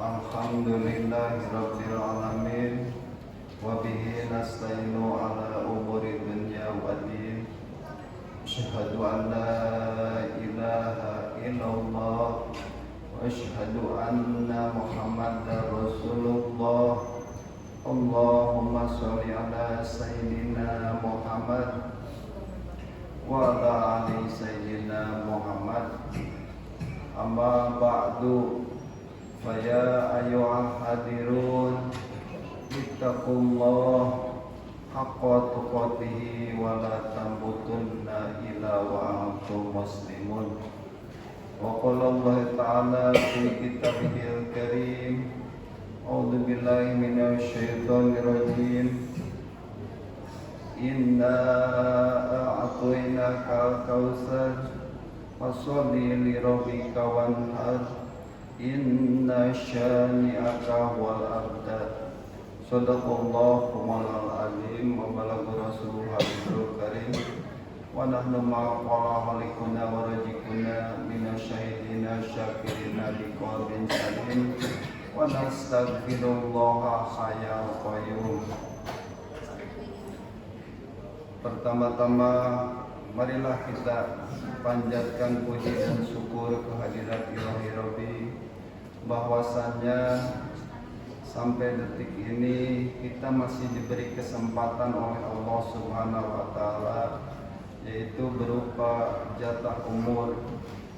Alhamdulillahirabbil alamin wa bihi nasta'inu ala umuri dunya waddin. Asyhadu an la ilaha illallah wa asyhadu anna Muhammadar Rasulullah. Allahumma sholli ala sayyidina Muhammad wa ala ali sayyidina Muhammad. Amma ba'du. Faya ayyuhal hadirun, ittaqullah haqqa tuqatih wa la tamutunna illa wa antum muslimun. Wa qala Allah ta'ala fi kitabihil karim, a'udzu billahi minasy syaithanir rajim. Inna a'tainakal kautsar fasholli li rabbika wanhar. Inna syani'aka wal abtar. Sadaqallahu mawlal alim wa balagha rasulul habibul karim. Wa nahnu ma'aqala halikuna wa rajikuna minasyahidina syakirina biqalbin salim. Wa nastaghfirullaha hayyul qayyum. Pertama-tama marilah kita panjatkan puji dan syukur kehadirat Ilahi Rabbi, bahwasannya sampai detik ini kita masih diberi kesempatan oleh Allah Subhanahu wa Ta'ala, yaitu berupa jatah umur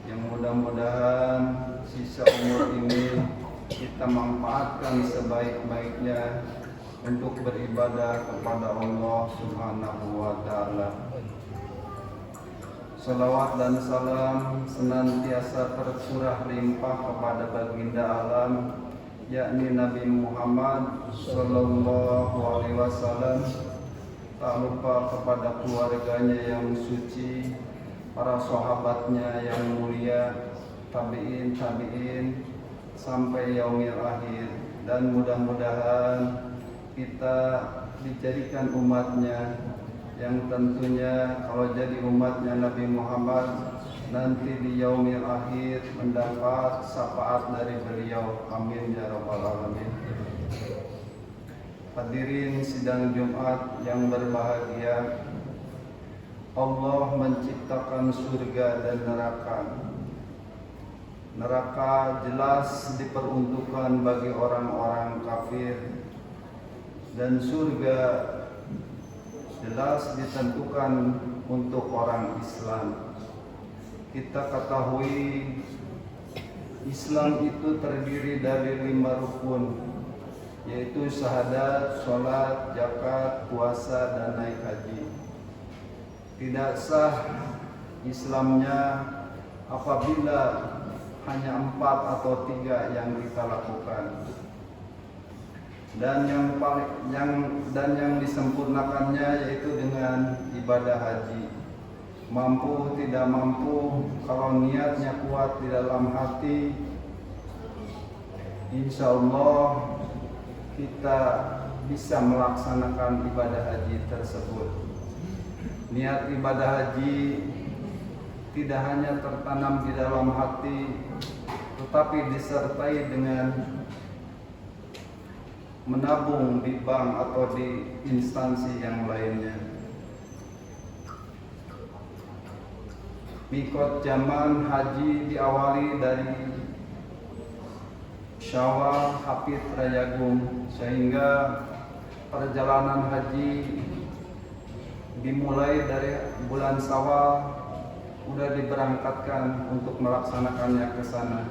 yang mudah-mudahan sisa umur ini kita manfaatkan sebaik-baiknya untuk beribadah kepada Allah Subhanahu wa Ta'ala. Salawat dan salam senantiasa tercurah limpah kepada baginda alam, yakni Nabi Muhammad Sallallahu Alaihi Wasallam. Tak lupa kepada keluarganya yang suci, para sahabatnya yang mulia, tabi'in sampai yaumil akhir. Dan mudah-mudahan kita dijadikan umatnya, yang tentunya kalau jadi umatnya Nabi Muhammad nanti di yaumil akhir mendapat syafaat dari beliau. Amin ya rabbal alamin. Hadirin sidang Jumat yang berbahagia, Allah menciptakan surga dan neraka. Neraka jelas diperuntukkan bagi orang-orang kafir, dan surga jelas ditentukan untuk orang Islam. Kita ketahui Islam itu terdiri dari 5 rukun, yaitu syahadat, sholat, zakat, puasa, dan naik haji. Tidak sah Islamnya apabila hanya 4 atau 3 yang kita lakukan. Dan yang disempurnakannya yaitu dengan ibadah haji. Mampu tidak mampu, kalau niatnya kuat di dalam hati, insya Allah kita bisa melaksanakan ibadah haji tersebut. Niat ibadah haji tidak hanya tertanam di dalam hati, tetapi disertai dengan menabung di bank atau di instansi yang lainnya. Mikot zaman haji diawali dari Syawal, Hafid, Rayagung, sehingga perjalanan haji dimulai dari bulan Syawal, sudah diberangkatkan untuk melaksanakannya ke sana.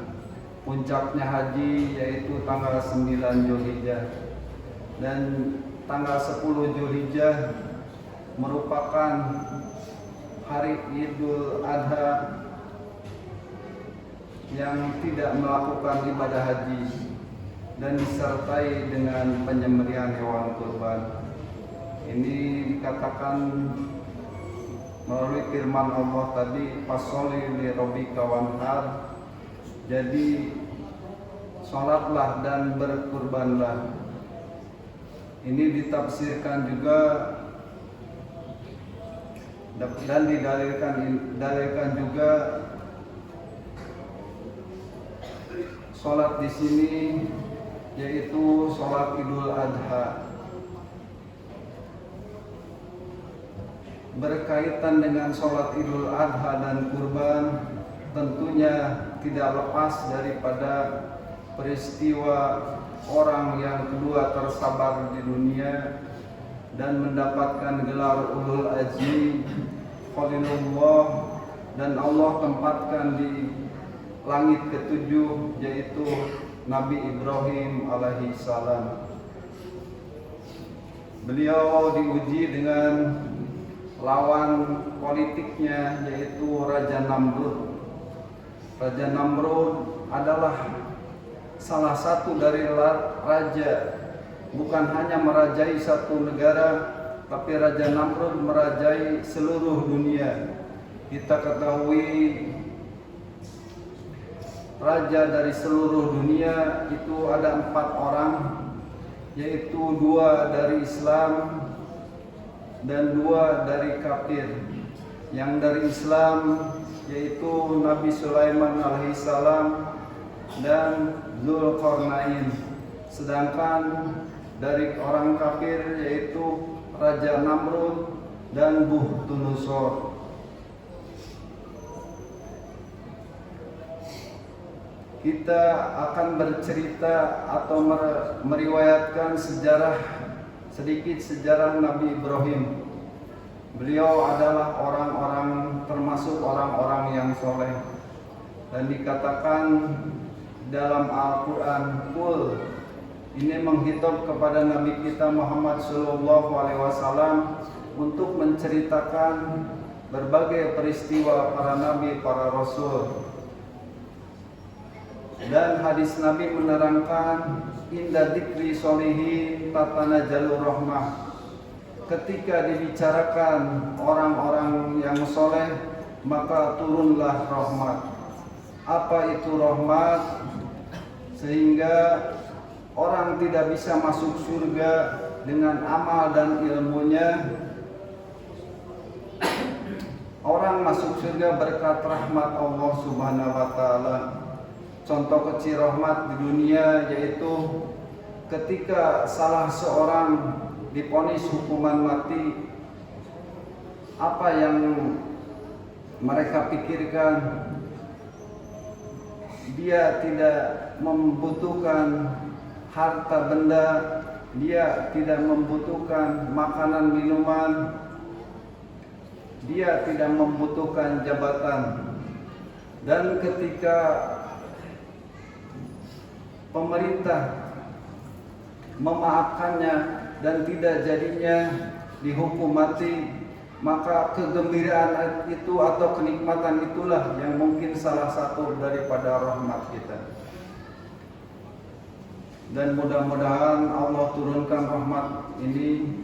Puncaknya haji yaitu tanggal 9 Zulhijjah, dan tanggal 10 Zulhijjah merupakan hari Idul Adha yang tidak melakukan ibadah haji dan disertai dengan penyembelihan hewan kurban. Ini dikatakan melalui firman Allah tadi, fasholli li rabbika wanhar. Jadi sholatlah dan berkurbanlah. Ini ditafsirkan juga dan didalilkan juga sholat di sini yaitu sholat Idul Adha. Berkaitan dengan sholat Idul Adha dan kurban, tentunya tidak lepas daripada peristiwa orang yang kedua tersabar di dunia dan mendapatkan gelar Ulul Azmi, Khalilullah, dan Allah tempatkan di langit ketujuh, yaitu Nabi Ibrahim alaihi salam. Beliau diuji dengan lawan politiknya, yaitu Raja Namrud. Raja Namrud adalah salah satu dari raja, bukan hanya merajai satu negara, tapi Raja Namrud merajai seluruh dunia. Kita ketahui raja dari seluruh dunia itu ada 4 orang, yaitu 2 dari Islam dan 2 dari kafir. Yang dari Islam yaitu Nabi Sulaiman alaihissalam dan Dzulqarnain. Sedangkan dari orang kafir yaitu Raja Namrud dan Bukhtunusor. Kita akan bercerita atau meriwayatkan sedikit sejarah Nabi Ibrahim. Beliau adalah termasuk orang-orang yang soleh, dan dikatakan dalam Al-Quran, Qul, ini menghitab kepada Nabi kita Muhammad SAW untuk menceritakan berbagai peristiwa para nabi, para rasul. Dan hadis Nabi menerangkan, inda dzikri sholihin tatanazzalu rahmah. Ketika dibicarakan orang-orang yang soleh, maka turunlah rahmat. Apa itu rahmat? Sehingga orang tidak bisa masuk surga dengan amal dan ilmunya. Orang masuk surga berkat rahmat Allah Subhanahu wa Ta'ala. Contoh kecil rahmat di dunia yaitu ketika salah seorang divonis hukuman mati, apa yang mereka pikirkan? Dia tidak membutuhkan harta benda, dia tidak membutuhkan makanan minuman, dia tidak membutuhkan jabatan. Dan ketika pemerintah memaafkannya dan tidak jadinya dihukum mati, maka kegembiraan itu atau kenikmatan itulah yang mungkin salah satu daripada rahmat kita. Dan mudah-mudahan Allah turunkan rahmat ini,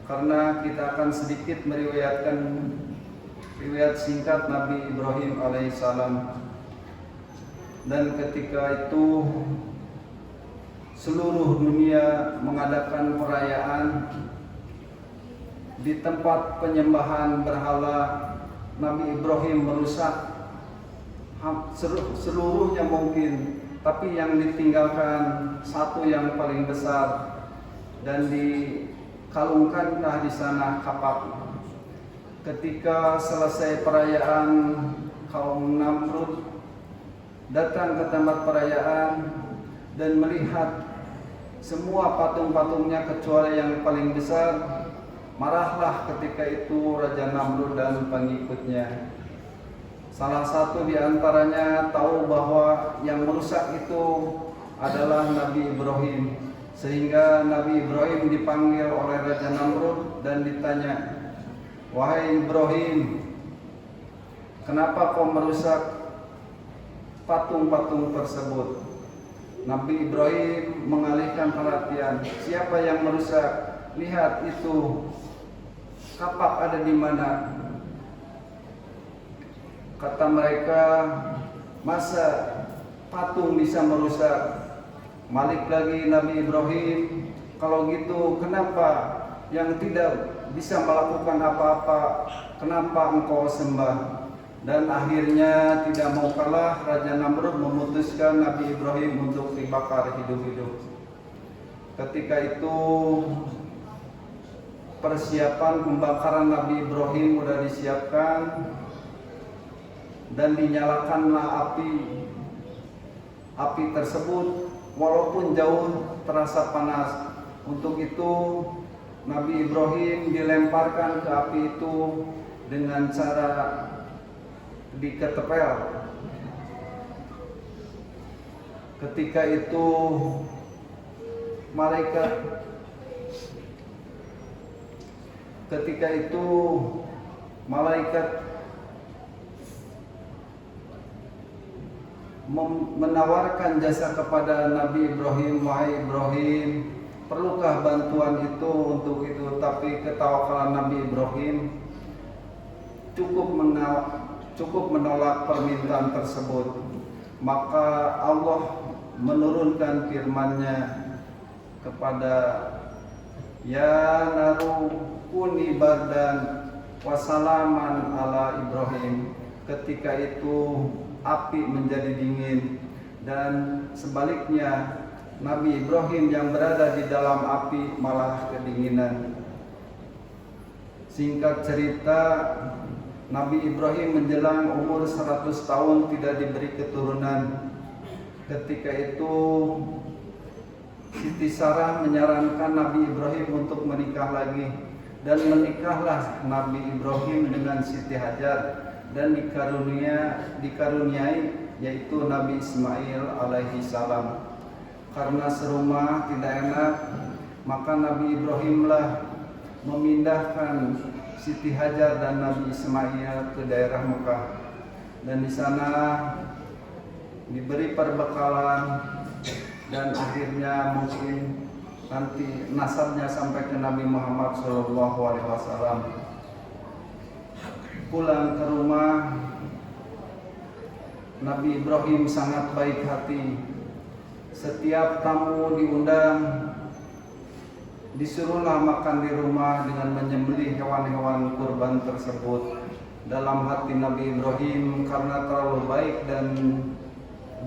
karena kita akan sedikit meriwayatkan riwayat singkat Nabi Ibrahim alaihissalam. Dan ketika itu seluruh dunia mengadakan perayaan di tempat penyembahan berhala. Nabi Ibrahim merusak seluruhnya mungkin, tapi yang ditinggalkan satu yang paling besar, dan dikalungkankah di sana kapak. Ketika selesai perayaan, kaum Namrud datang ke tempat perayaan dan melihat semua patung-patungnya kecuali yang paling besar. Marahlah ketika itu Raja Namrud dan pengikutnya. Salah satu di antaranya tahu bahwa yang merusak itu adalah Nabi Ibrahim, sehingga Nabi Ibrahim dipanggil oleh Raja Namrud dan ditanya, "Wahai Ibrahim, kenapa kau merusak patung-patung tersebut?" Nabi Ibrahim mengalihkan perhatian, "Siapa yang merusak? Lihat itu, kapak ada di mana?" Kata mereka, "Masa patung bisa merusak?" Balik lagi Nabi Ibrahim, "Kalau gitu kenapa yang tidak bisa melakukan apa-apa, kenapa engkau sembah?" Dan akhirnya tidak mau kalah, Raja Namrud memutuskan Nabi Ibrahim untuk dibakar hidup-hidup. Ketika itu persiapan pembakaran Nabi Ibrahim sudah disiapkan dan dinyalakanlah api tersebut walaupun jauh terasa panas. Untuk itu Nabi Ibrahim dilemparkan ke api itu dengan cara diketepel. Ketika itu malaikat menawarkan jasa kepada Nabi Ibrahim, wahai Ibrahim, perlukah bantuan itu untuk itu? Tapi ketawakalan Nabi Ibrahim cukup menolak permintaan tersebut. Maka Allah menurunkan firman-Nya kepada ya naru kuni bardan wasalaman ala Ibrahim. Ketika itu api menjadi dingin, dan sebaliknya Nabi Ibrahim yang berada di dalam api malah kedinginan. Singkat cerita, Nabi Ibrahim menjelang umur 100 tahun tidak diberi keturunan. Ketika itu Siti Sarah menyarankan Nabi Ibrahim untuk menikah lagi, dan menikahlah Nabi Ibrahim dengan Siti Hajar dan dikaruniai yaitu Nabi Ismail alaihi salam. Karena serumah tidak enak, maka Nabi Ibrahimlah memindahkan Siti Hajar dan Nabi Ismail ke daerah Mekah, dan di sana diberi perbekalan, dan akhirnya mungkin nanti nasabnya sampai ke Nabi Muhammad SAW. Pulang ke rumah, Nabi Ibrahim sangat baik hati. Setiap tamu diundang, disuruhlah makan di rumah dengan menyembelih hewan-hewan kurban tersebut. Dalam hati Nabi Ibrahim, karena terlalu baik dan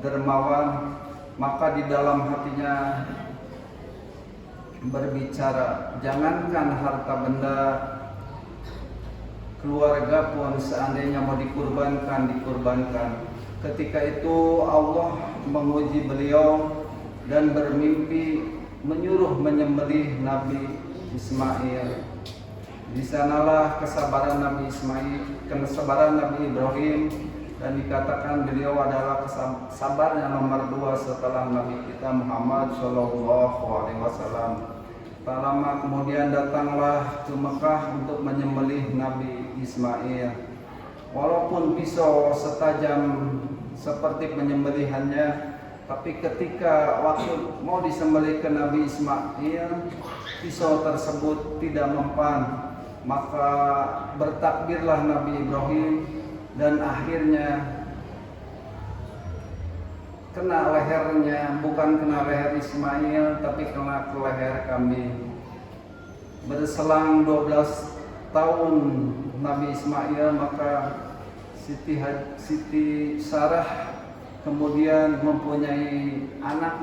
dermawan, maka di dalam hatinya berbicara, jangankan harta benda, keluarga pun seandainya mau dikurbankan. Ketika itu Allah menguji beliau dan bermimpi menyuruh menyembelih Nabi Ismail. Di sanalah kesabaran Nabi Ibrahim, dan dikatakan beliau adalah sabarnya nomor 2 setelah Nabi kita Muhammad SAW. Tak lama kemudian datanglah ke Mekah untuk menyembelih Nabi Ismail. Walaupun pisau setajam seperti penyembelihannya, tapi ketika waktu mau disembelih ke Nabi Ismail, pisau tersebut tidak mempan. Maka bertakbirlah Nabi Ibrahim, dan akhirnya kena lehernya, bukan kena leher Ismail, tapi kena ke leher kambing. Berselang 12 tahun Nabi Ismail, maka Siti Sarah kemudian mempunyai anak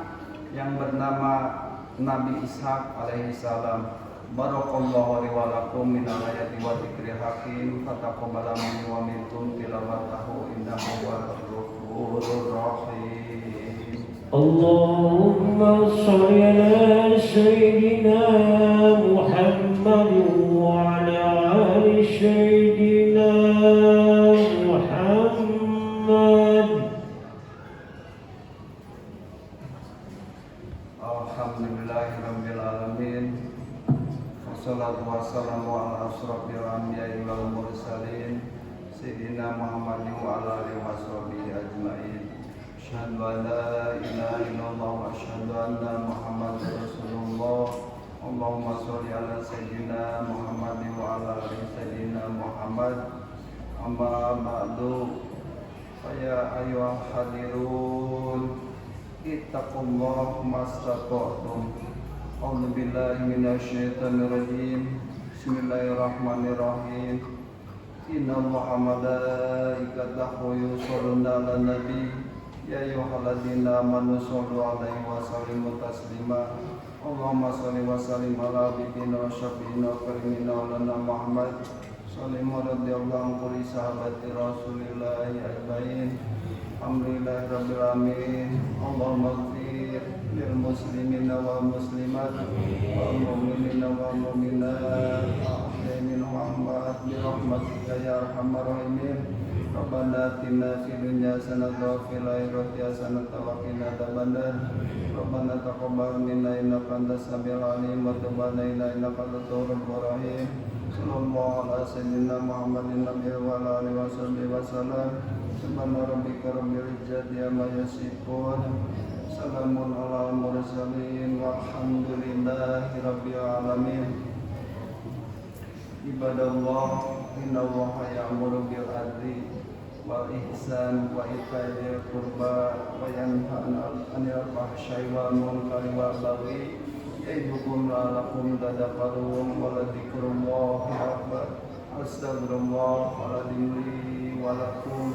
yang bernama Nabi Ishak alaihi salam. Barakallahu li wa lakum min ayati wa dzikril hakim, fataqabbal minni wa minkum tilawatahu innahu huwal ghafurur rahim. Allahumma shalli ala sayyidina Muhammad wa ala ali sayyidina Muhammad. Alhamdulillahirabbil alamin. Wassalatu wassalamu ala asrofil anbiya'i wal mursalin sayyidina Muhammadin wa ala alihi washabihi ajmain. Asyhadu an la ilaha illallah wa asyhadu anna Muhammadar Rasulullah. Allahumma sholli ala sayyidina Muhammadin wa ala ali sayyidina Muhammad. Amma ba'du, ya ayyuhal hadirun, ittaqullaha mastata'tum. A'udzu billahi minasyaitonir rajim. Bismillahirrahmanirrahim. Inna Allaha malaikatahu yusholluna 'alan nabi ya ayyuhalladzina amanu shollu 'alaihi wa sallimu taslima. Allahumma sholli wa sallim ala abidina wa syafiina wa karimina lana Muhammad sallallahu radhiyallahu anhu li sahabati Rasulillahi ajmain. Alhamdulillahi rabbil alamin. Allahumma ighfir lil muslimina wal muslimat wal mu'minina wal mu'minat Muhammad bi rahmatika ya arhamar rahimin. Rabbana atina fid dunya hasanatan wa fil akhirati hasanatan wa qina adzabannar. Rabbana taqabbal minna innaka antas samiul alim wa tub 'alaina innaka antat tawwabur rahim. Sallallahu ala sayyidina Muhammadin nabiyyi wa ala alihi washabihi wasallam. Subhana rabbika rabbil izzati amma yasifun. Salamun ala mursalin walhamdulillahi rabbil alamin. Ibadallah, inna Allaha ya'muru bil adli wal ihsan wa ita'i dzil qurba wa yanha 'anil fahsya'i wal munkari wal baghi ya'idukum la'allakum tadhakkarun wa ladzikrullahi akbar. Astaghfirullah wa lakum